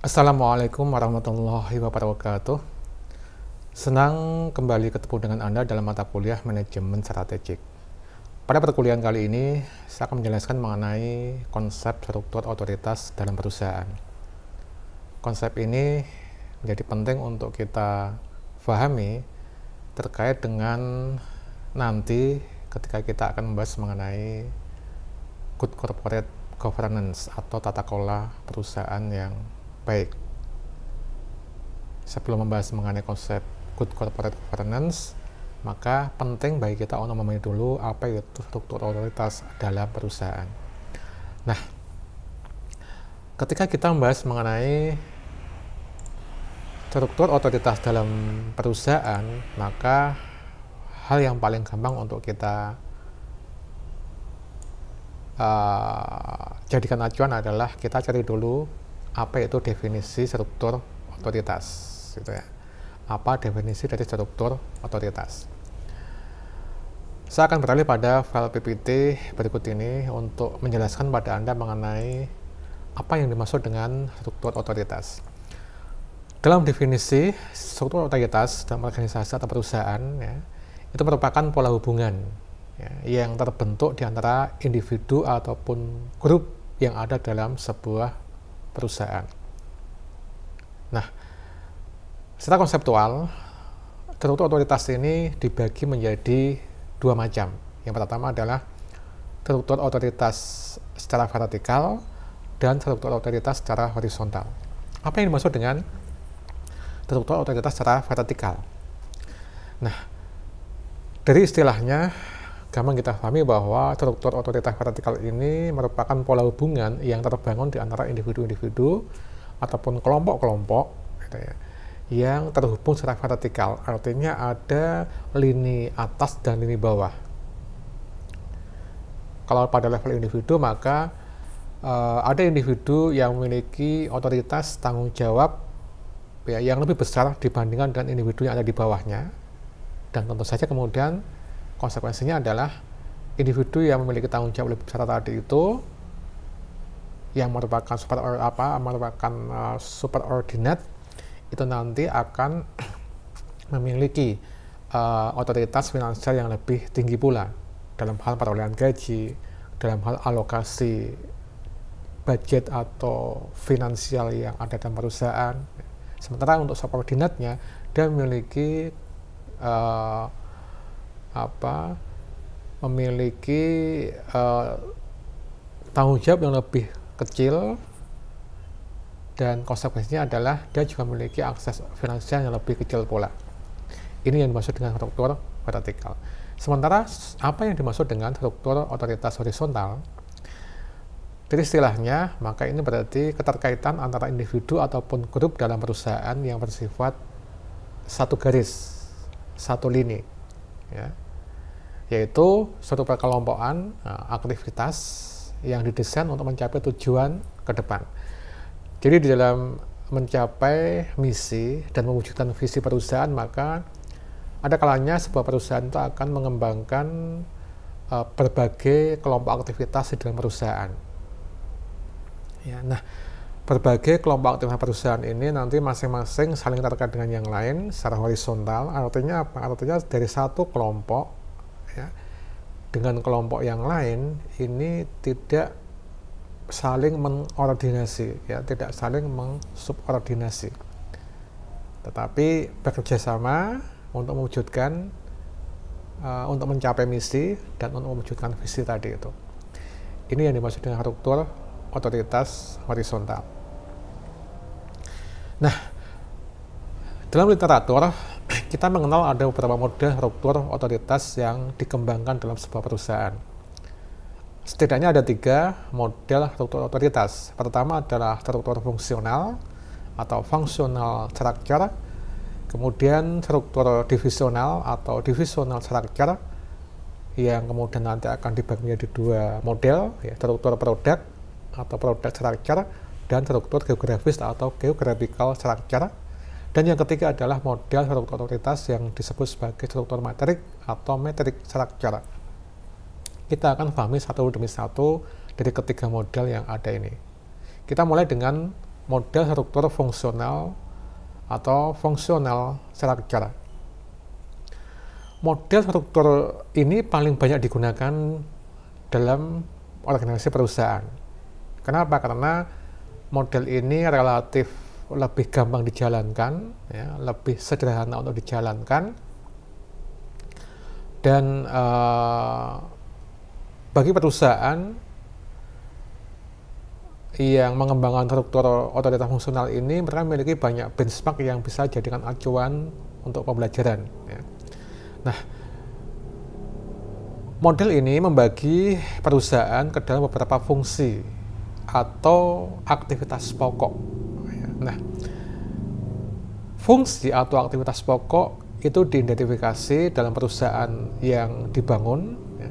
Assalamualaikum warahmatullahi wabarakatuh. Senang kembali ketemu dengan Anda dalam mata kuliah Manajemen Strategik. Pada perkuliahan kali ini, saya akan menjelaskan mengenai konsep struktur otoritas dalam perusahaan. Konsep ini menjadi penting untuk kita pahami terkait dengan nanti ketika kita akan membahas mengenai good corporate governance atau tata kelola perusahaan yang baik. Sebelum membahas mengenai konsep good corporate governance, maka penting bagi kita untuk memahami dulu apa itu struktur otoritas dalam perusahaan. Nah, ketika kita membahas mengenai struktur otoritas dalam perusahaan, maka hal yang paling gampang untuk kita jadikan acuan adalah kita cari dulu apa itu definisi struktur otoritas, gitu ya. Apa definisi dari struktur otoritas? Saya akan beralih pada file PPT berikut ini untuk menjelaskan pada Anda mengenai apa yang dimaksud dengan struktur otoritas. Dalam definisi struktur otoritas dalam organisasi atau perusahaan, ya, itu merupakan pola hubungan yang terbentuk di antara individu ataupun grup yang ada dalam sebuah perusahaan. Nah, secara konseptual, struktur otoritas ini dibagi menjadi dua macam. Yang pertama adalah struktur otoritas secara vertikal dan struktur otoritas secara horizontal. Apa yang dimaksud dengan struktur otoritas secara vertikal? Nah, dari istilahnya, gampang kita pahami bahwa struktur otoritas vertikal ini merupakan pola hubungan yang terbangun di antara individu-individu ataupun kelompok-kelompok, gitu ya, yang terhubung secara vertikal. Artinya ada lini atas dan lini bawah. Kalau pada level individu, maka ada individu yang memiliki otoritas tanggung jawab ya, yang lebih besar dibandingkan dengan individu yang ada di bawahnya. Dan tentu saja kemudian konsekuensinya adalah individu yang memiliki tanggung jawab lebih besar tadi itu, yang merupakan superordinate, itu nanti akan memiliki otoritas finansial yang lebih tinggi pula dalam hal perolehan gaji, dalam hal alokasi budget atau finansial yang ada dalam perusahaan. Sementara untuk subordinatnya, dia memiliki tanggung jawab yang lebih kecil, dan konsekuensinya adalah dia juga memiliki akses finansial yang lebih kecil pula. Ini yang dimaksud dengan struktur vertikal. Sementara apa yang dimaksud dengan struktur otoritas horizontal? Dari istilahnya, maka ini berarti keterkaitan antara individu ataupun grup dalam perusahaan yang bersifat satu garis, satu lini, ya, yaitu suatu perkelompokan aktivitas yang didesain untuk mencapai tujuan ke depan. Jadi di dalam mencapai misi dan mewujudkan visi perusahaan, maka ada kalanya sebuah perusahaan itu akan mengembangkan berbagai kelompok aktivitas di dalam perusahaan. Ya, nah, berbagai kelompok aktivitas perusahaan ini nanti masing-masing saling terkait dengan yang lain secara horizontal. Artinya apa? Artinya dari satu kelompok, ya, dengan kelompok yang lain ini tidak saling mengordinasi, ya, tidak saling mensubordinasi, tetapi bekerja sama untuk mewujudkan, untuk mencapai misi dan untuk mewujudkan visi tadi itu. Ini yang dimaksud dengan struktur otoritas horizontal. Nah, dalam literatur kita mengenal ada beberapa model struktur otoritas yang dikembangkan dalam sebuah perusahaan. Setidaknya ada 3 model struktur otoritas. Pertama adalah struktur fungsional atau functional structure, kemudian struktur divisional atau divisional structure, yang kemudian nanti akan dibagi menjadi 2 model, ya, struktur produk atau product structure dan struktur geografis atau geographical structure. Dan yang ketiga adalah model struktur otoritas yang disebut sebagai struktur metrik atau metric structure. Kita akan pahami satu demi satu dari ketiga model yang ada ini. Kita mulai dengan model struktur fungsional atau functional structure. Model struktur ini paling banyak digunakan dalam organisasi perusahaan. Kenapa? Karena model ini relatif lebih gampang dijalankan, ya, lebih sederhana untuk dijalankan, dan bagi perusahaan yang mengembangkan struktur otoritas fungsional ini, mereka memiliki banyak benchmark yang bisa dijadikan acuan untuk pembelajaran. Ya. Nah, model ini membagi perusahaan ke dalam beberapa fungsi atau aktivitas pokok. Nah, fungsi atau aktivitas pokok itu diidentifikasi dalam perusahaan yang dibangun. Ya.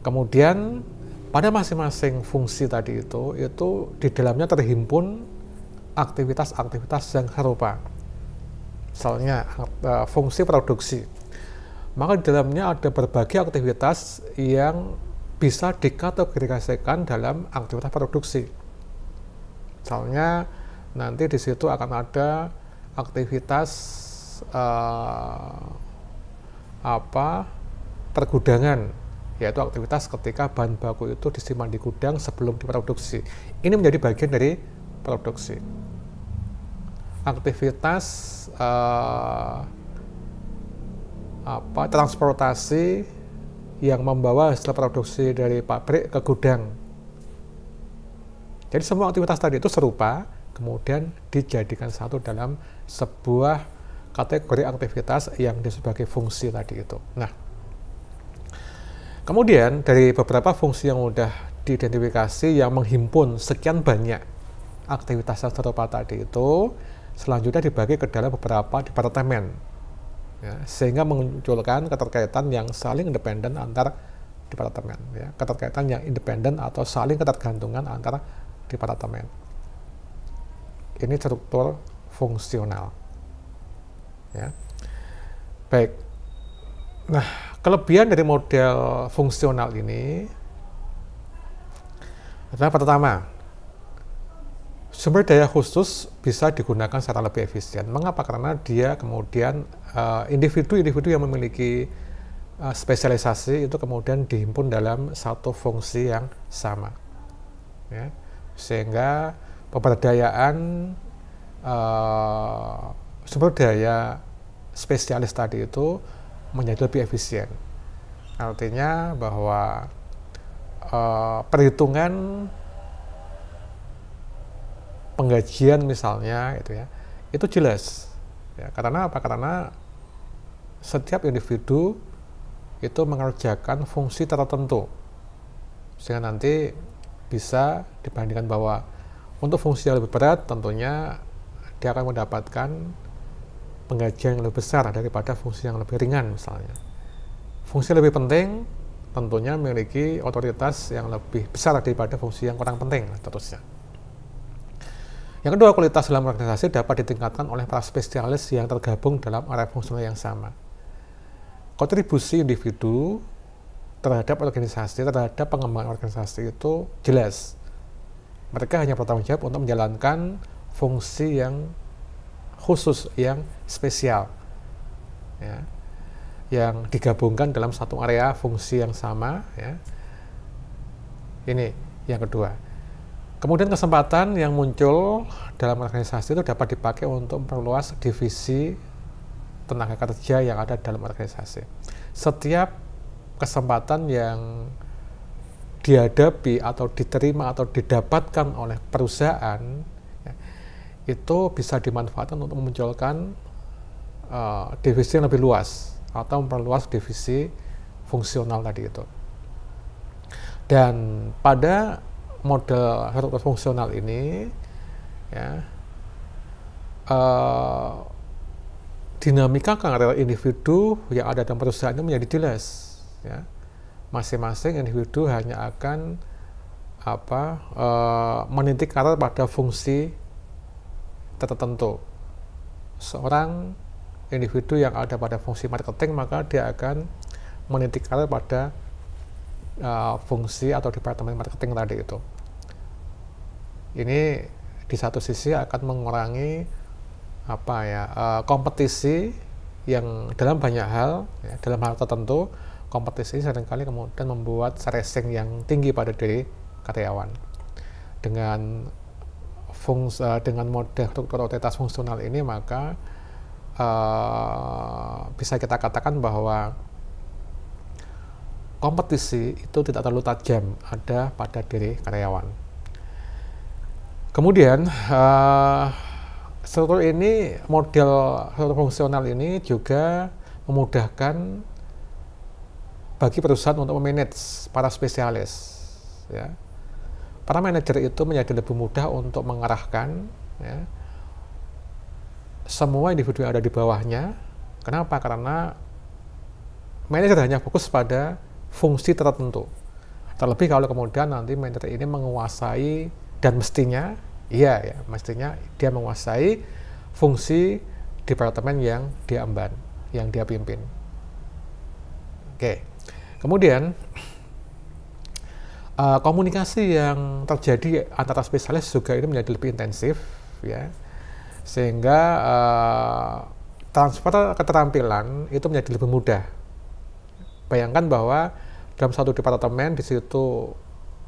Kemudian pada masing-masing fungsi tadi itu di dalamnya terhimpun aktivitas-aktivitas yang serupa. Misalnya fungsi produksi, maka di dalamnya ada berbagai aktivitas yang bisa dikategorikan dalam aktivitas produksi. Misalnya nanti di situ akan ada aktivitas pergudangan, yaitu aktivitas ketika bahan baku itu disimpan di gudang sebelum diproduksi. Ini menjadi bagian dari produksi. Aktivitas transportasi yang membawa hasil produksi dari pabrik ke gudang. Jadi semua aktivitas tadi itu serupa, kemudian dijadikan satu dalam sebuah kategori aktivitas yang sebagai fungsi tadi itu. Nah, kemudian dari beberapa fungsi yang sudah diidentifikasi yang menghimpun sekian banyak aktivitas yang serupa tadi itu, selanjutnya dibagi ke dalam beberapa departemen, ya, sehingga memunculkan keterkaitan yang saling independen antar departemen, ya, keterkaitan yang independen atau saling ketergantungan antar departemen. Ini struktur fungsional. Ya. Baik. Nah, kelebihan dari model fungsional ini adalah pertama, sumber daya khusus bisa digunakan secara lebih efisien. Mengapa? Karena dia kemudian individu-individu yang memiliki spesialisasi itu kemudian dihimpun dalam satu fungsi yang sama. Ya. Sehingga pemberdayaan sumber daya spesialis tadi itu menjadi lebih efisien. Artinya bahwa perhitungan penggajian misalnya itu jelas. Ya, karena apa? Karena setiap individu itu mengerjakan fungsi tertentu, sehingga nanti bisa dibandingkan bahwa untuk fungsi yang lebih berat tentunya dia akan mendapatkan penggajian yang lebih besar daripada fungsi yang lebih ringan misalnya. Fungsi lebih penting tentunya memiliki otoritas yang lebih besar daripada fungsi yang kurang penting, terusnya. Yang kedua, kualitas dalam organisasi dapat ditingkatkan oleh para spesialis yang tergabung dalam area fungsional yang sama. Kontribusi individu terhadap organisasi, terhadap pengembangan organisasi itu jelas. Mereka hanya bertanggung jawab untuk menjalankan fungsi yang khusus, yang spesial, ya, yang digabungkan dalam satu area fungsi yang sama. Ya. Ini yang kedua. Kemudian kesempatan yang muncul dalam organisasi itu dapat dipakai untuk memperluas divisi tenaga kerja yang ada dalam organisasi. Setiap kesempatan yang dihadapi atau diterima atau didapatkan oleh perusahaan, ya, itu bisa dimanfaatkan untuk memunculkan divisi yang lebih luas atau memperluas divisi fungsional tadi itu. Dan pada model struktur fungsional ini, ya, dinamika karir individu yang ada dalam perusahaan itu menjadi jelas. Ya. Masing-masing individu hanya akan menitik karir pada fungsi tertentu. Seorang individu yang ada pada fungsi marketing, maka dia akan menitik karir pada fungsi atau departemen marketing tadi itu. Ini di satu sisi akan mengurangi kompetisi yang dalam banyak hal, ya, dalam hal tertentu kompetisi seringkali kemudian membuat stressing yang tinggi pada diri karyawan. Dengan model struktur otoritas fungsional ini, maka bisa kita katakan bahwa kompetisi itu tidak terlalu tajam ada pada diri karyawan. Kemudian model struktur fungsional ini juga memudahkan bagi perusahaan untuk memanage para spesialis, ya. Para manajer itu menjadi lebih mudah untuk mengarahkan, ya, semua individu yang ada di bawahnya. Kenapa? Karena manajer hanya fokus pada fungsi tertentu. Terlebih kalau kemudian nanti manajer ini menguasai, dan mestinya dia menguasai fungsi departemen yang dia emban, yang dia pimpin. Oke. Kemudian komunikasi yang terjadi antara spesialis juga ini menjadi lebih intensif, ya, sehingga transfer keterampilan itu menjadi lebih mudah. Bayangkan bahwa dalam satu departemen di situ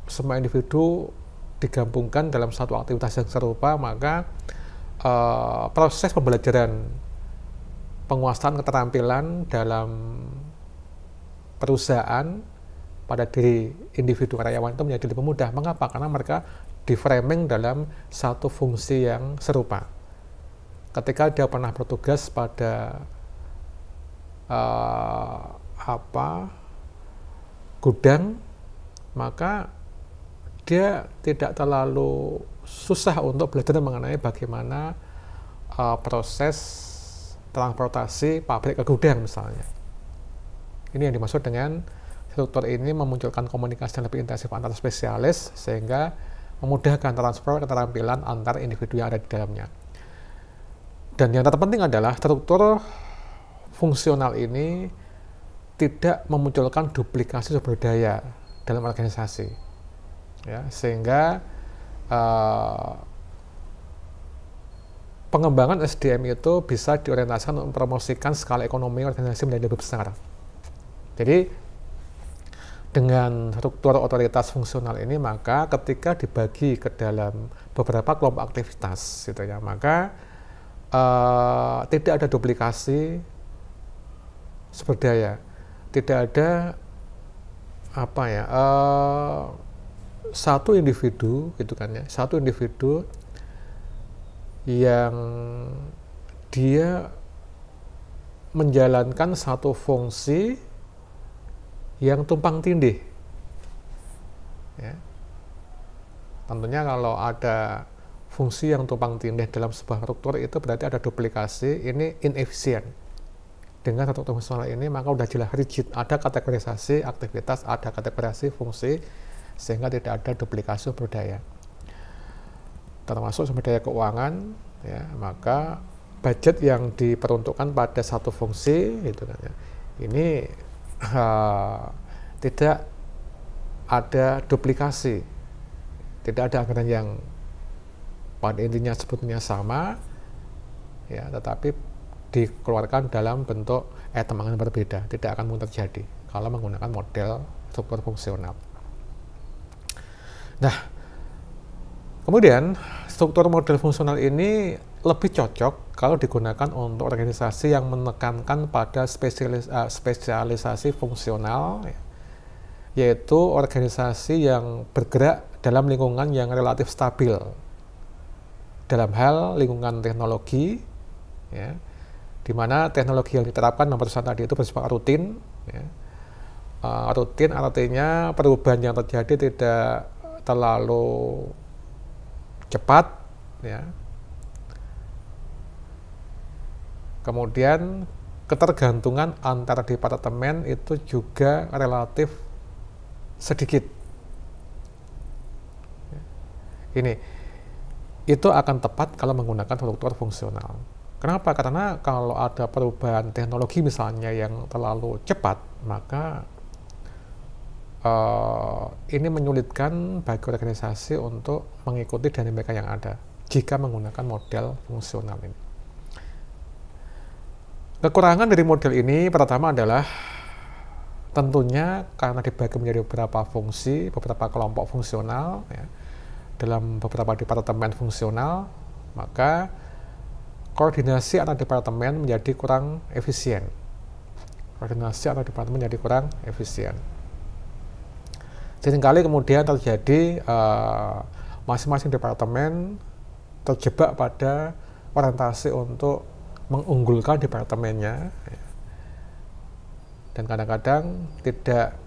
semua individu digabungkan dalam satu aktivitas yang serupa, maka proses pembelajaran penguasaan keterampilan dalam perusahaan pada diri individu karyawan itu menjadi lebih mudah. Mengapa? Karena mereka di-framing dalam satu fungsi yang serupa. Ketika dia pernah bertugas pada gudang, maka dia tidak terlalu susah untuk belajar mengenai bagaimana proses transportasi pabrik ke gudang misalnya. Ini yang dimaksud dengan struktur ini memunculkan komunikasi yang lebih intensif antar spesialis, sehingga memudahkan transfer keterampilan antar individu yang ada di dalamnya. Dan yang terpenting adalah struktur fungsional ini tidak memunculkan duplikasi sumber daya dalam organisasi, ya, sehingga pengembangan SDM itu bisa diorientasikan untuk mempromosikan skala ekonomi organisasi menjadi lebih besar. Jadi dengan struktur otoritas fungsional ini, maka ketika dibagi ke dalam beberapa kelompok aktivitas, gitu ya, maka tidak ada duplikasi sumber daya, tidak ada satu individu, gitu kan ya, satu individu yang dia menjalankan satu fungsi yang tumpang tindih, ya. Tentunya kalau ada fungsi yang tumpang tindih dalam sebuah struktur, itu berarti ada duplikasi, ini inefisien. Dengan struktur fungsional ini maka sudah jelas rigid, ada kategorisasi aktivitas, ada kategorisasi fungsi, sehingga tidak ada duplikasi sumber daya. Termasuk sumber daya keuangan, ya, maka budget yang diperuntukkan pada satu fungsi, gitu kan ya, ini tidak ada duplikasi, tidak ada anggaran yang pada intinya sebetulnya sama, ya, tetapi dikeluarkan dalam bentuk item anggaran berbeda. Tidak akan mungkin terjadi kalau menggunakan model struktur fungsional. Nah, kemudian struktur model fungsional ini lebih cocok kalau digunakan untuk organisasi yang menekankan pada spesialisasi fungsional, yaitu organisasi yang bergerak dalam lingkungan yang relatif stabil dalam hal lingkungan teknologi, ya, di mana teknologi yang diterapkan dalam perusahaan tadi itu bersifat rutin, ya. Rutin artinya perubahan yang terjadi tidak terlalu cepat, ya. Kemudian ketergantungan antar departemen itu juga relatif sedikit. Ini itu akan tepat kalau menggunakan struktur fungsional. Kenapa? Karena kalau ada perubahan teknologi misalnya yang terlalu cepat, maka ini menyulitkan bagi organisasi untuk mengikuti dinamika yang ada. jika menggunakan model fungsional ini. Kekurangan dari model ini pertama adalah tentunya karena dibagi menjadi beberapa fungsi, beberapa kelompok fungsional ya, dalam beberapa departemen fungsional, maka koordinasi antar departemen menjadi kurang efisien. Seringkali kemudian terjadi masing-masing departemen terjebak pada orientasi untuk mengunggulkan departemennya ya. Dan kadang-kadang tidak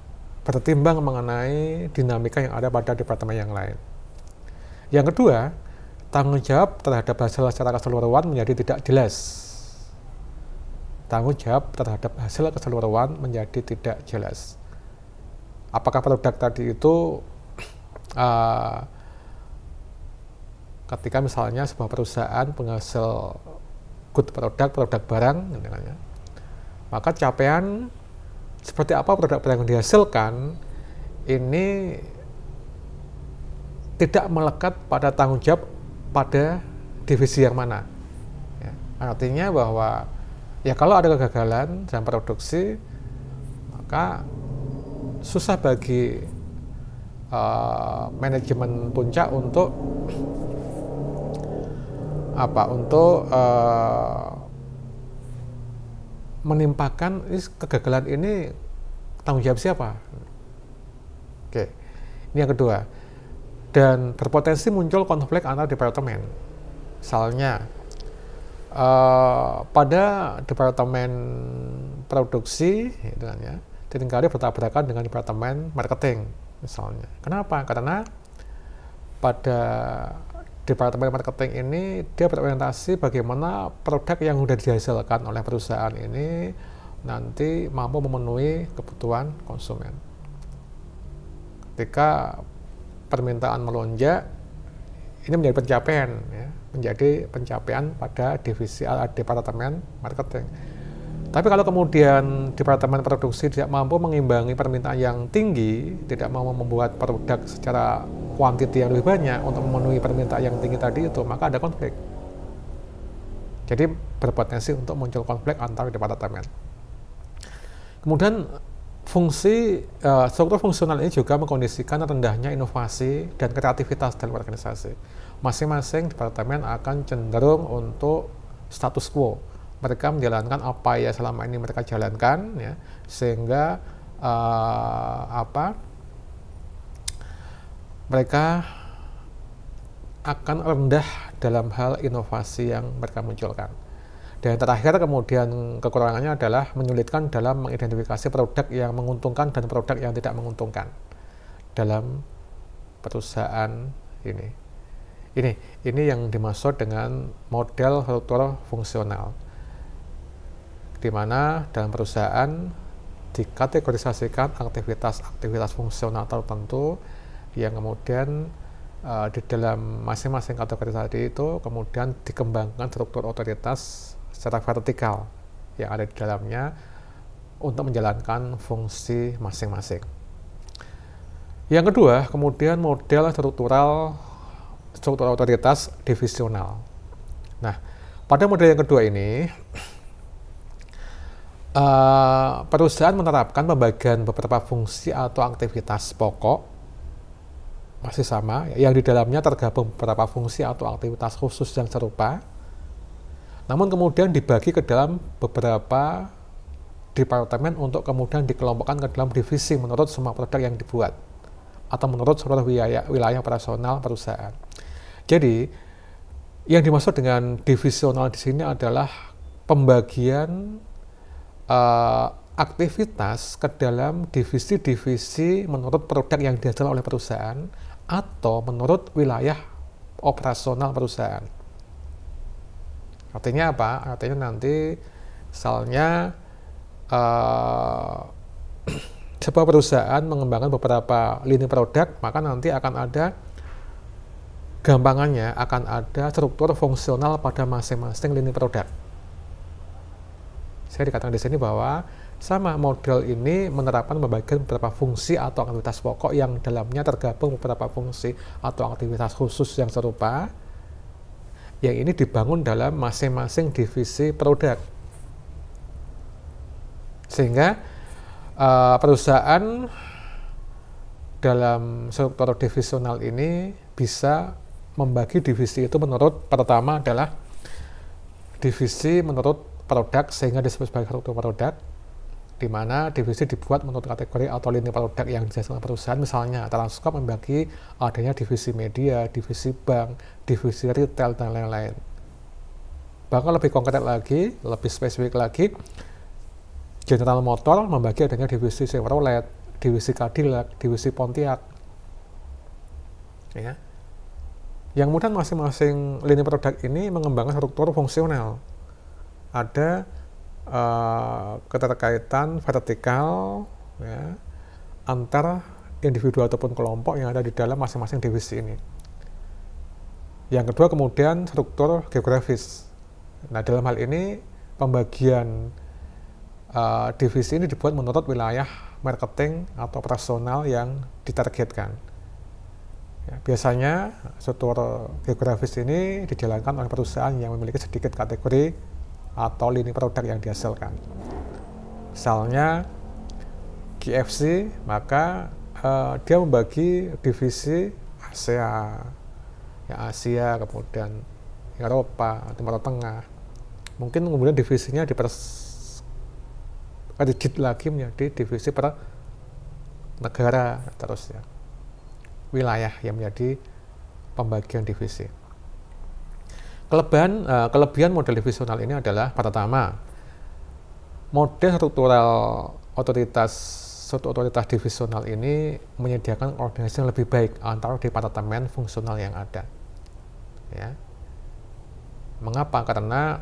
bertimbang mengenai dinamika yang ada pada departemen yang lain. Yang kedua, tanggung jawab terhadap hasil secara keseluruhan menjadi tidak jelas. Apakah produk tadi itu ketika misalnya sebuah perusahaan penghasil good produk barang, maka capaian seperti apa produk barang yang dihasilkan ini tidak melekat pada tanggung jawab pada divisi yang mana. Ya, artinya bahwa ya kalau ada kegagalan dalam produksi, maka susah bagi manajemen puncak untuk menimpakan kegagalan ini tanggung jawab siapa. Oke, ini yang kedua. Dan berpotensi muncul konflik antar departemen. Misalnya pada departemen produksi, gitu kan ya, seringkali bertabrakan dengan departemen marketing, misalnya. Kenapa? Karena pada departemen marketing ini dia berorientasi bagaimana produk yang sudah dihasilkan oleh perusahaan ini nanti mampu memenuhi kebutuhan konsumen. Ketika permintaan melonjak, ini menjadi pencapaian pada divisi departemen marketing. Tapi kalau kemudian departemen produksi tidak mampu mengimbangi permintaan yang tinggi, tidak mau membuat produk secara kuantiti yang lebih banyak untuk memenuhi permintaan yang tinggi tadi itu, maka ada konflik. Jadi berpotensi untuk muncul konflik antar departemen. Kemudian struktur fungsional ini juga mengkondisikan rendahnya inovasi dan kreativitas dalam organisasi. Masing-masing departemen akan cenderung untuk status quo. Mereka menjalankan apa yang selama ini mereka jalankan, ya, sehingga mereka akan rendah dalam hal inovasi yang mereka munculkan. Dan terakhir kemudian kekurangannya adalah menyulitkan dalam mengidentifikasi produk yang menguntungkan dan produk yang tidak menguntungkan dalam perusahaan ini. Ini yang dimaksud dengan model struktur fungsional, di mana dalam perusahaan dikategorisasikan aktivitas fungsional tertentu yang kemudian di dalam masing-masing kategorisasi itu kemudian dikembangkan struktur otoritas secara vertikal yang ada di dalamnya untuk menjalankan fungsi masing-masing. Yang kedua, kemudian model struktur otoritas divisional. Nah, pada model yang kedua ini perusahaan menerapkan pembagian beberapa fungsi atau aktivitas pokok masih sama, yang di dalamnya tergabung beberapa fungsi atau aktivitas khusus yang serupa, namun kemudian dibagi ke dalam beberapa departemen untuk kemudian dikelompokkan ke dalam divisi menurut semua produk yang dibuat atau menurut seluruh wilayah operasional perusahaan. Jadi yang dimaksud dengan divisional di sini adalah pembagian aktivitas ke dalam divisi-divisi menurut produk yang dihasilkan oleh perusahaan atau menurut wilayah operasional perusahaan. Artinya apa? Artinya nanti misalnya sebuah perusahaan mengembangkan beberapa lini produk, maka nanti akan ada gampangannya, akan ada struktur fungsional pada masing-masing lini produk. Saya dikatakan di sini bahwa sama model ini menerapkan pembagian beberapa fungsi atau aktivitas pokok yang dalamnya tergabung beberapa fungsi atau aktivitas khusus yang serupa, yang ini dibangun dalam masing-masing divisi produk. Sehingga perusahaan dalam struktur divisional ini bisa membagi divisi itu menurut, pertama adalah divisi menurut produk, sehingga disebut sebagai struktur produk, di mana divisi dibuat menurut kategori atau lini produk yang dihasilkan perusahaan. Misalnya Transcorp membagi adanya divisi media, divisi bank, divisi retail, dan lain-lain. Bahkan lebih konkret lagi, lebih spesifik lagi, General Motor membagi adanya divisi Chevrolet, divisi Cadillac, divisi Pontiac. Ya. Yang kemudian masing-masing lini produk ini mengembangkan struktur fungsional. Ada keterkaitan vertikal, ya, antar individu ataupun kelompok yang ada di dalam masing-masing divisi ini. Yang kedua kemudian struktur geografis. Nah, dalam hal ini pembagian divisi ini dibuat menurut wilayah marketing atau operasional yang ditargetkan. Ya, biasanya struktur geografis ini dijalankan oleh perusahaan yang memiliki sedikit kategori atau lini produk yang dihasilkan. Misalnya KFC, maka dia membagi divisi Asia, ya Asia, kemudian Eropa, Timur Tengah. Mungkin kemudian divisinya digit lagi menjadi divisi per negara, terus ya wilayah yang menjadi pembagian divisi. Kelebihan model divisional ini adalah pertama, model struktural otoritas divisional ini menyediakan koordinasi yang lebih baik antara departemen fungsional yang ada. Ya. Mengapa? Karena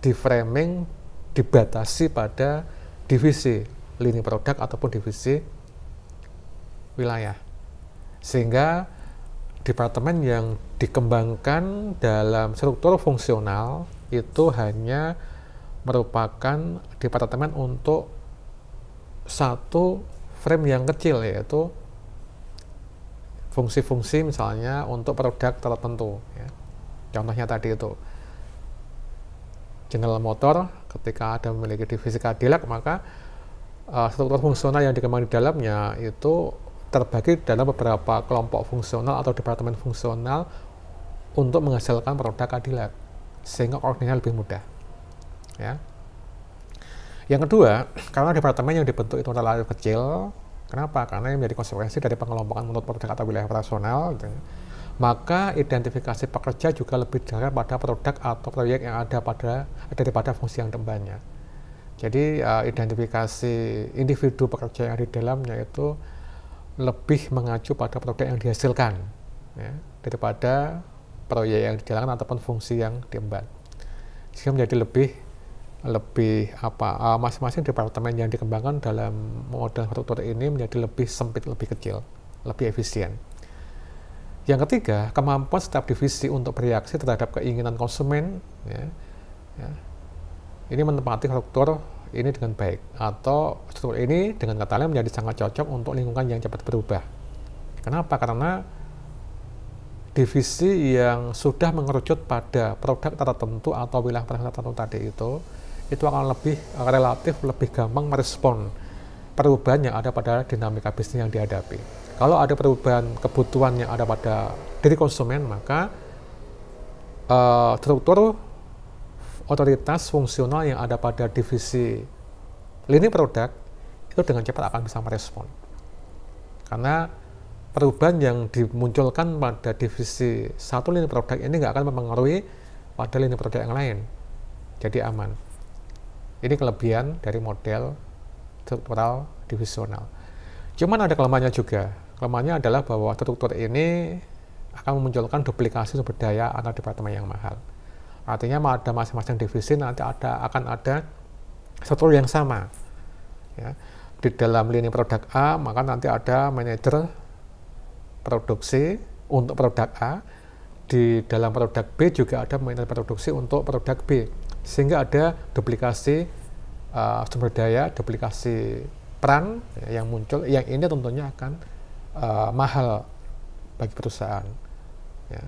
di framing dibatasi pada divisi lini produk ataupun divisi wilayah, sehingga departemen yang dikembangkan dalam struktur fungsional itu hanya merupakan departemen untuk satu frame yang kecil, yaitu fungsi-fungsi misalnya untuk produk tertentu. Ya. Contohnya tadi itu General Motor ketika ada memiliki divisi Cadillac, maka struktur fungsional yang dikembangkan di dalamnya itu terbagi dalam beberapa kelompok fungsional atau departemen fungsional untuk menghasilkan produk Cadillac, sehingga koordinasinya lebih mudah. Ya. Yang kedua, karena departemen yang dibentuk itu relatif kecil, kenapa? Karena ini menjadi konsekuensi dari pengelompokan menurut produk atau wilayah operasional, gitu. Maka identifikasi pekerja juga lebih dekat pada produk atau proyek yang ada daripada fungsi yang depannya. Jadi identifikasi individu pekerja yang ada di dalamnya itu lebih mengacu pada produk yang dihasilkan, ya, daripada proyek yang dijalankan ataupun fungsi yang diemban. Sehingga menjadi lebih masing-masing departemen yang dikembangkan dalam model struktur ini menjadi lebih sempit, lebih kecil, lebih efisien. Yang ketiga, kemampuan setiap divisi untuk bereaksi terhadap keinginan konsumen, ya, ini menempati struktur ini dengan baik, atau struktur ini dengan kata lain menjadi sangat cocok untuk lingkungan yang cepat berubah. Kenapa? Karena divisi yang sudah mengerucut pada produk tertentu atau wilayah tertentu tadi itu akan relatif lebih gampang merespon perubahan yang ada pada dinamika bisnis yang dihadapi. Kalau ada perubahan kebutuhan yang ada pada diri konsumen, maka struktur otoritas fungsional yang ada pada divisi lini produk itu dengan cepat akan bisa merespon. Karena perubahan yang dimunculkan pada divisi satu lini produk ini nggak akan mempengaruhi pada lini produk yang lain. Jadi aman. Ini kelebihan dari model struktural divisional. Cuman ada kelemahannya juga. Kelemahannya adalah bahwa struktur ini akan memunculkan duplikasi sumber daya antar departemen yang mahal. Artinya pada masing-masing divisi nanti akan ada struktur yang sama. Ya. Di dalam lini produk A, maka nanti ada manajer produksi untuk produk A. Di dalam produk B juga ada manajer produksi untuk produk B. Sehingga ada duplikasi sumber daya, duplikasi peran yang muncul. Yang ini tentunya akan mahal bagi perusahaan. Ya.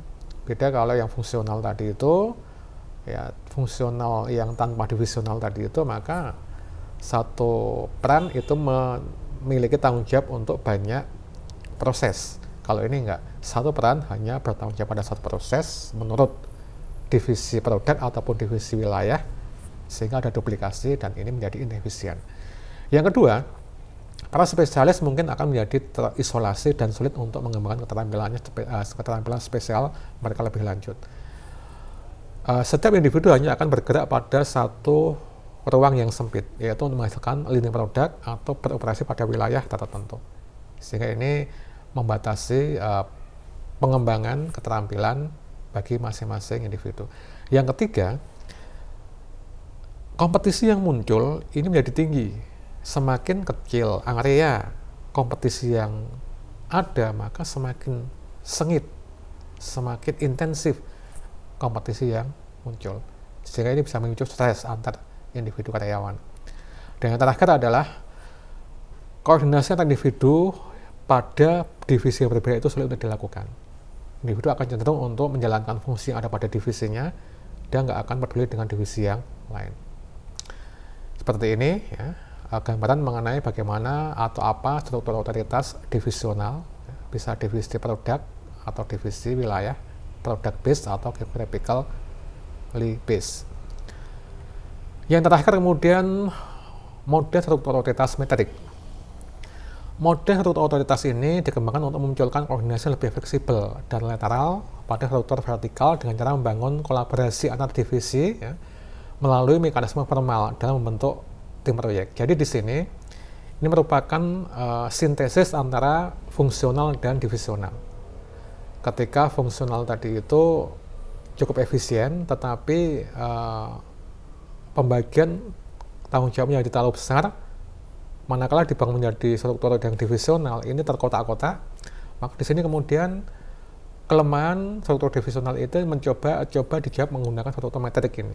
Beda kalau yang fungsional tadi itu, ya fungsional yang tanpa divisional tadi itu, maka satu peran itu memiliki tanggung jawab untuk banyak proses. Kalau ini enggak, satu peran hanya bertanggung jawab pada satu proses menurut divisi produk ataupun divisi wilayah, sehingga ada duplikasi dan ini menjadi inefisien. Yang kedua, para spesialis mungkin akan menjadi terisolasi dan sulit untuk mengembangkan keterampilan spesial mereka lebih lanjut. Setiap individu hanya akan bergerak pada satu ruang yang sempit, yaitu untuk menghasilkan lini produk atau beroperasi pada wilayah tertentu. Sehingga ini membatasi pengembangan keterampilan bagi masing-masing individu. Yang ketiga, kompetisi yang muncul ini menjadi tinggi. Semakin kecil area kompetisi yang ada, maka semakin sengit, semakin intensif kompetisi yang muncul. Sehingga ini bisa memicu stres antar individu karyawan. Dan yang terakhir adalah koordinasi antar individu pada divisi yang berbeda itu sulit untuk dilakukan. Individu akan cenderung untuk menjalankan fungsi yang ada pada divisinya dan nggak akan peduli dengan divisi yang lain. Seperti ini ya, gambaran mengenai bagaimana atau apa struktur otoritas divisional, ya, bisa divisi produk atau divisi wilayah, product based atau geographically based. Yang terakhir kemudian model struktur otoritas metrik. Model struktur otoritas ini dikembangkan untuk memunculkan koordinasi lebih fleksibel dan lateral pada struktur vertikal dengan cara membangun kolaborasi antar divisi ya, melalui mekanisme formal dalam membentuk tim proyek. Jadi di sini ini merupakan sintesis antara fungsional dan divisional. Ketika fungsional tadi itu cukup efisien, tetapi pembagian tanggung jawabnya yang terlalu besar. Manakala dibangun menjadi struktur yang divisional ini terkotak-kotak, maka di sini kemudian kelemahan struktur divisional itu coba dijawab menggunakan struktur metrik ini.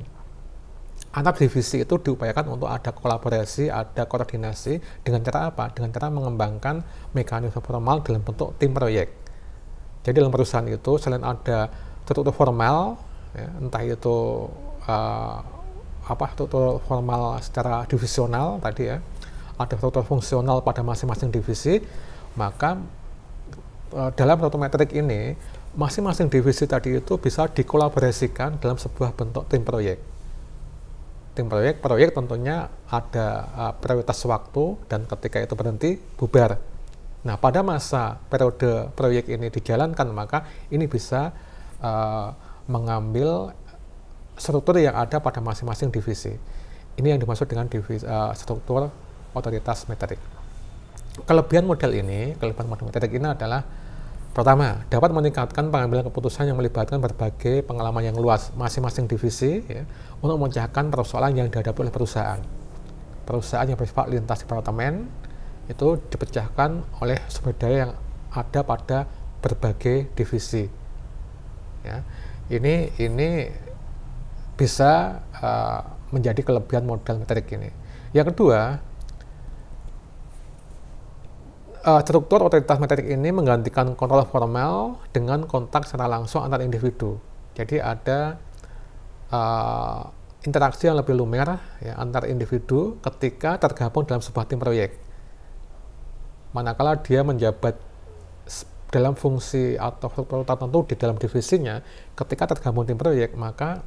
Antar divisi itu diupayakan untuk ada kolaborasi, ada koordinasi dengan cara apa? Dengan cara mengembangkan mekanisme formal dalam bentuk tim proyek. Jadi dalam perusahaan itu selain ada struktur formal, ya, entah itu struktur formal secara divisional tadi ya, ada struktur fungsional pada masing-masing divisi, maka dalam struktur metrik ini masing-masing divisi tadi itu bisa dikolaborasikan dalam sebuah bentuk tim proyek. Tim proyek tentunya ada prioritas waktu dan ketika itu berhenti bubar. Nah, pada masa periode proyek ini dijalankan, maka ini bisa mengambil struktur yang ada pada masing-masing divisi. Ini yang dimaksud dengan struktur otoritas metrik. Kelebihan model metrik ini adalah pertama, dapat meningkatkan pengambilan keputusan yang melibatkan berbagai pengalaman yang luas masing-masing divisi ya, untuk memecahkan persoalan yang dihadapi oleh perusahaan. Perusahaan yang bersifat lintas departemen itu dipecahkan oleh sumber daya yang ada pada berbagai divisi. Ya, ini bisa menjadi kelebihan model metrik ini. Yang kedua, struktur otoritas metrik ini menggantikan kontrol formal dengan kontak secara langsung antar individu. Jadi ada interaksi yang lebih lumer ya, antar individu ketika tergabung dalam sebuah tim proyek. Manakala dia menjabat dalam fungsi atau struktur tertentu di dalam divisinya, ketika tergabung tim proyek, maka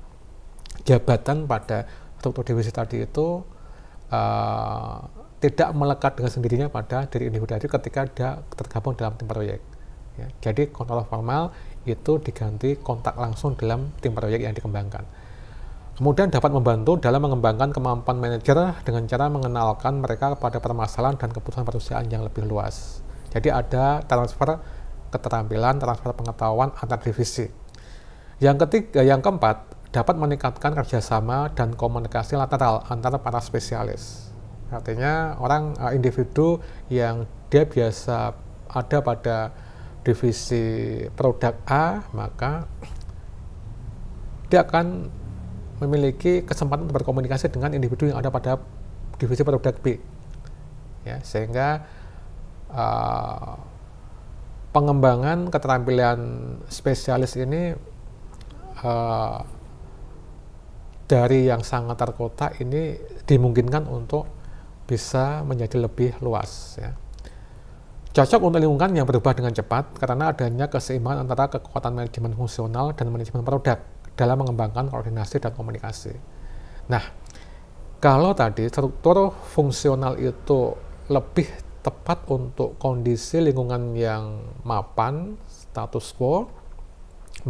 jabatan pada struktur divisi tadi itu tidak melekat dengan sendirinya pada diri individu tadi ketika dia tergabung dalam tim proyek. Ya, jadi kontrol formal itu diganti kontak langsung dalam tim proyek yang dikembangkan. Kemudian dapat membantu dalam mengembangkan kemampuan manajer dengan cara mengenalkan mereka kepada permasalahan dan keputusan perusahaan yang lebih luas. Jadi ada transfer keterampilan, transfer pengetahuan antar divisi. Yang keempat, dapat meningkatkan kerjasama dan komunikasi lateral antara para spesialis. Artinya individu yang dia biasa ada pada divisi produk A, maka dia akan memiliki kesempatan untuk berkomunikasi dengan individu yang ada pada divisi produk B. Ya, sehingga pengembangan keterampilan spesialis ini dari yang sangat terkotak ini dimungkinkan untuk bisa menjadi lebih luas ya. Cocok untuk lingkungan yang berubah dengan cepat karena adanya keseimbangan antara kekuatan manajemen fungsional dan manajemen produk dalam mengembangkan koordinasi dan komunikasi. Nah, kalau tadi struktur fungsional itu lebih tepat untuk kondisi lingkungan yang mapan, status quo,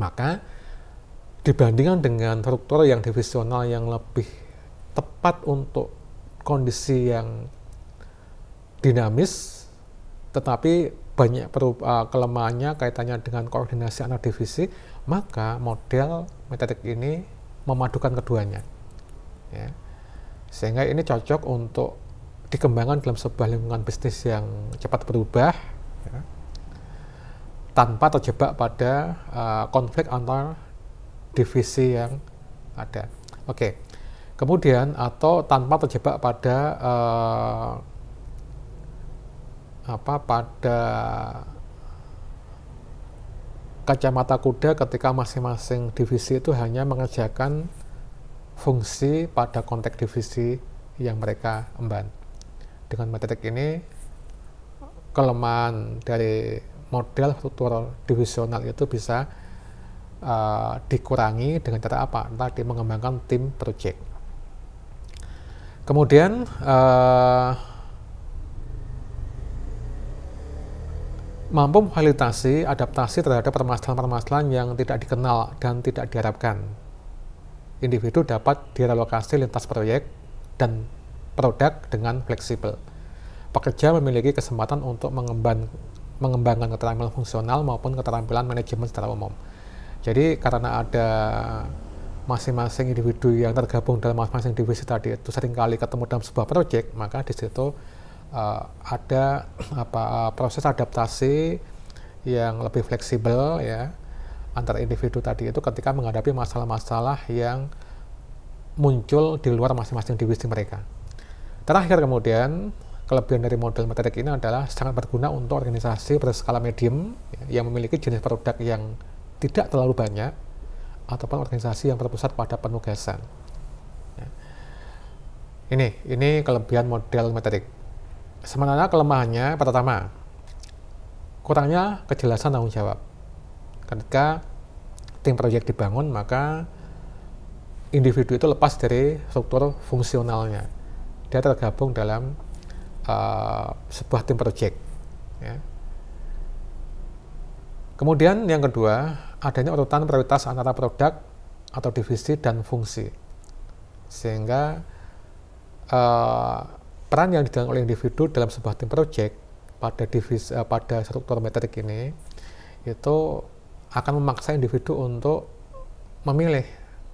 maka dibandingkan dengan struktur yang divisional yang lebih tepat untuk kondisi yang dinamis, tetapi banyak kelemahannya kaitannya dengan koordinasi antar divisi, maka model metodik ini memadukan keduanya. Ya. Sehingga ini cocok untuk dikembangkan dalam sebuah lingkungan bisnis yang cepat berubah, ya, tanpa terjebak pada konflik antar divisi yang ada. Oke. Kemudian atau tanpa terjebak pada pada kacamata kuda ketika masing-masing divisi itu hanya mengerjakan fungsi pada konteks divisi yang mereka emban. Dengan metode ini, kelemahan dari model struktur divisional itu bisa dikurangi dengan cara apa? Tadi mengembangkan tim project. Kemudian mampu memfasilitasi adaptasi terhadap permasalahan-permasalahan yang tidak dikenal dan tidak diharapkan. Individu dapat direlokasi lintas proyek dan produk dengan fleksibel. Pekerja memiliki kesempatan untuk mengembangkan keterampilan fungsional maupun keterampilan manajemen secara umum. Jadi karena ada masing-masing individu yang tergabung dalam masing-masing divisi tadi itu seringkali ketemu dalam sebuah proyek, maka di situ ada proses adaptasi yang lebih fleksibel ya antara individu tadi itu ketika menghadapi masalah-masalah yang muncul di luar masing-masing divisi mereka. Terakhir kemudian, kelebihan dari model metodik ini adalah sangat berguna untuk organisasi berskala medium ya, yang memiliki jenis produk yang tidak terlalu banyak ataupun organisasi yang berpusat pada penugasan. Ya. Ini kelebihan model metodik. Sementara kelemahannya, pertama, kurangnya kejelasan tanggung jawab. Ketika tim proyek dibangun, maka individu itu lepas dari struktur fungsionalnya. Dia tergabung dalam sebuah tim proyek. Ya. Kemudian yang kedua, adanya urutan prioritas antara produk atau divisi dan fungsi. Sehingga peran yang dijalankan oleh individu dalam sebuah tim project pada struktur metodik ini itu akan memaksa individu untuk memilih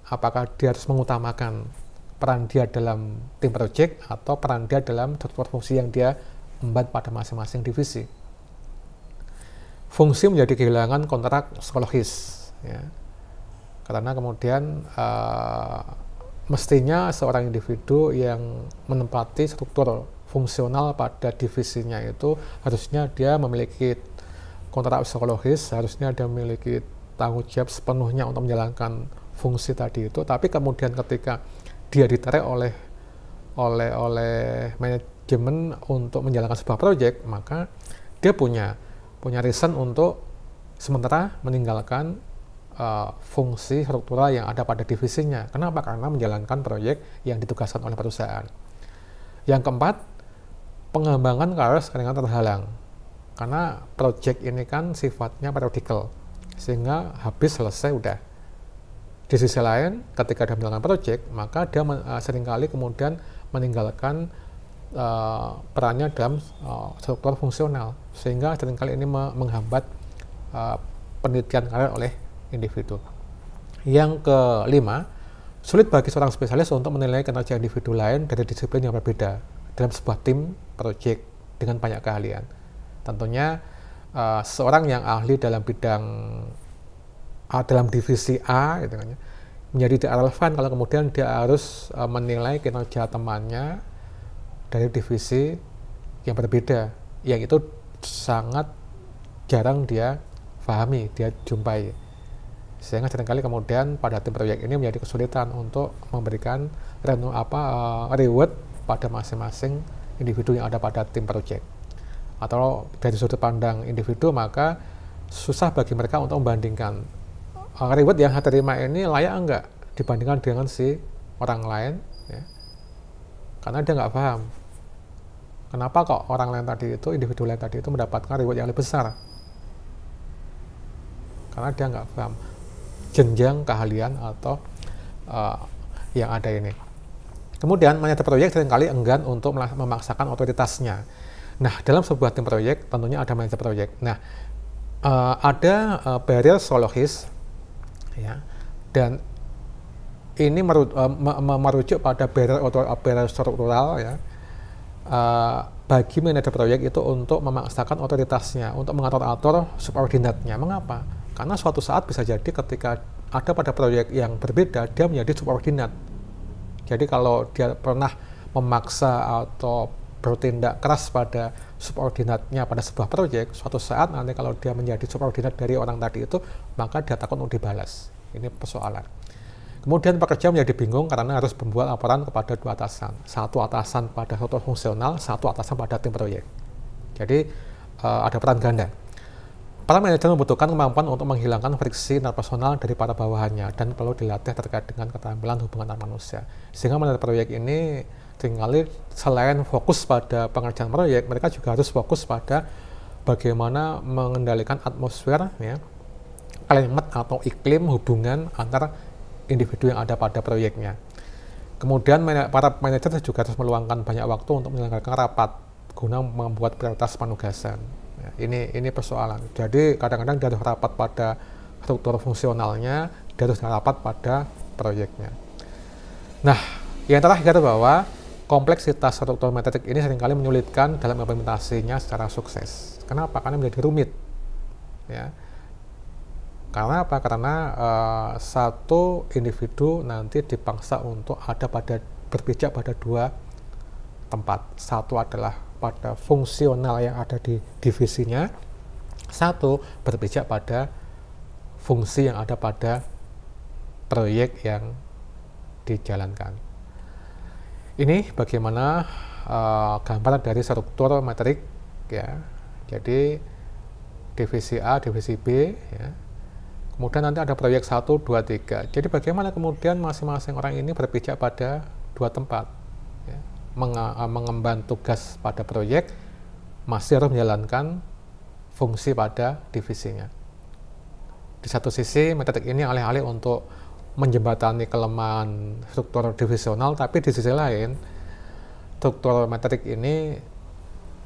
apakah dia harus mengutamakan peran dia dalam tim project atau peran dia dalam struktur fungsi yang dia emban pada masing-masing divisi. Fungsi menjadi kehilangan kontrak psikologis, ya. Karena kemudian mestinya seorang individu yang menempati struktur fungsional pada divisinya itu harusnya dia memiliki kontrak psikologis, harusnya dia memiliki tanggung jawab sepenuhnya untuk menjalankan fungsi tadi itu. Tapi kemudian ketika dia ditarik oleh manajemen untuk menjalankan sebuah proyek, maka dia punya reason untuk sementara meninggalkan fungsi struktural yang ada pada divisinya. Kenapa? Karena menjalankan proyek yang ditugaskan oleh perusahaan. Yang keempat, pengembangan karir kadang terhalang. Karena proyek ini kan sifatnya periodikal, sehingga habis selesai udah. Di sisi lain, ketika dia menjalankan proyek, maka dia seringkali kemudian meninggalkan perannya dalam struktur fungsional, sehingga seringkali ini menghambat penelitian karir oleh individu. Yang kelima, sulit bagi seorang spesialis untuk menilai kinerja individu lain dari disiplin yang berbeda dalam sebuah tim proyek dengan banyak keahlian. Tentunya seorang yang ahli dalam bidang dalam divisi A gitu kan, menjadi tidak relevan kalau kemudian dia harus menilai kinerja temannya dari divisi yang berbeda, yang itu sangat jarang dia pahami, dia jumpai. Sehingga seringkali kemudian pada tim proyek ini menjadi kesulitan untuk memberikan reward pada masing-masing individu yang ada pada tim proyek. Atau dari sudut pandang individu, maka susah bagi mereka untuk membandingkan reward yang saya terima ini layak enggak dibandingkan dengan si orang lain, ya. Karena dia nggak paham kenapa kok orang lain tadi itu, individu lain tadi itu mendapatkan reward yang lebih besar, karena dia nggak paham jenjang keahlian atau yang ada ini. Kemudian manajer proyek seringkali enggan untuk memaksakan otoritasnya. Nah, dalam sebuah tim proyek tentunya ada manajer proyek. Nah, ada barrier psikologis, ya, dan ini merujuk pada barrier struktural, ya, bagi manajer proyek itu untuk memaksakan otoritasnya, untuk mengatur-atur subordinatnya. Mengapa? Karena suatu saat bisa jadi ketika ada pada proyek yang berbeda, dia menjadi subordinat. Jadi kalau dia pernah memaksa atau bertindak keras pada subordinatnya pada sebuah proyek, suatu saat nanti kalau dia menjadi subordinat dari orang tadi itu, maka dia takut untuk dibalas. Ini persoalan. Kemudian pekerja menjadi bingung karena harus membuat laporan kepada dua atasan. Satu atasan pada struktur fungsional, satu atasan pada tim proyek. Jadi ada peran ganda. Para manajer membutuhkan kemampuan untuk menghilangkan friksi interpersonal dari para bawahannya dan perlu dilatih terkait dengan keterampilan hubungan antar manusia. Sehingga manajer proyek ini seringkali selain fokus pada pengerjaan proyek, mereka juga harus fokus pada bagaimana mengendalikan atmosfer, ya, climate atau iklim hubungan antar individu yang ada pada proyeknya. Kemudian para manajer juga harus meluangkan banyak waktu untuk menyelenggarakan rapat guna membuat prioritas penugasan. Ya, ini persoalan. Jadi kadang-kadang dia harus rapat pada struktur fungsionalnya, dia harus rapat pada proyeknya. Nah, yang terakhir bahwa kompleksitas struktur metrik ini seringkali menyulitkan dalam implementasinya secara sukses. Kenapa? Karena menjadi rumit, ya. Karena apa? Karena satu individu nanti dipaksa untuk berpijak pada dua tempat. Satu adalah pada fungsional yang ada di divisinya, satu berpijak pada fungsi yang ada pada proyek yang dijalankan. Ini bagaimana gambaran dari struktur metrik, ya. Jadi divisi A, divisi B, ya. Kemudian nanti ada proyek 1, 2, 3. Jadi bagaimana kemudian masing-masing orang ini berpijak pada dua tempat, ya. Mengemban tugas pada proyek, masih harus menjalankan fungsi pada divisinya. Di satu sisi, metrik ini alih-alih untuk menjembatani kelemahan struktur divisional, tapi di sisi lain, struktur metrik ini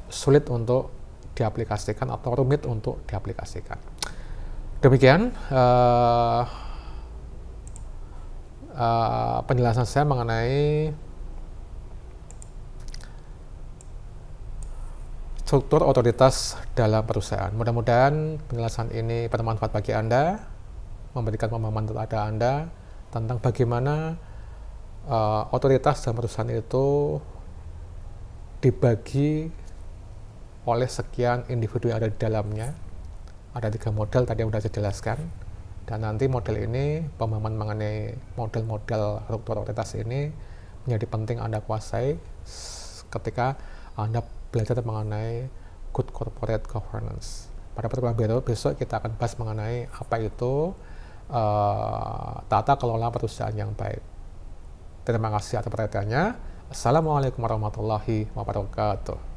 sulit untuk diaplikasikan atau rumit untuk diaplikasikan. Demikian penjelasan saya mengenai struktur otoritas dalam perusahaan. Mudah-mudahan penjelasan ini bermanfaat bagi Anda, memberikan pemahaman kepada Anda tentang bagaimana otoritas dalam perusahaan itu dibagi oleh sekian individu yang ada di dalamnya. Ada 3 model tadi yang sudah saya jelaskan, dan nanti model ini, pemahaman mengenai model-model struktur otoritas ini menjadi penting Anda kuasai ketika Anda belajar mengenai good corporate governance. Pada pertemuan besok kita akan bahas mengenai apa itu tata kelola perusahaan yang baik. Terima kasih atas perhatiannya. Assalamualaikum warahmatullahi wabarakatuh.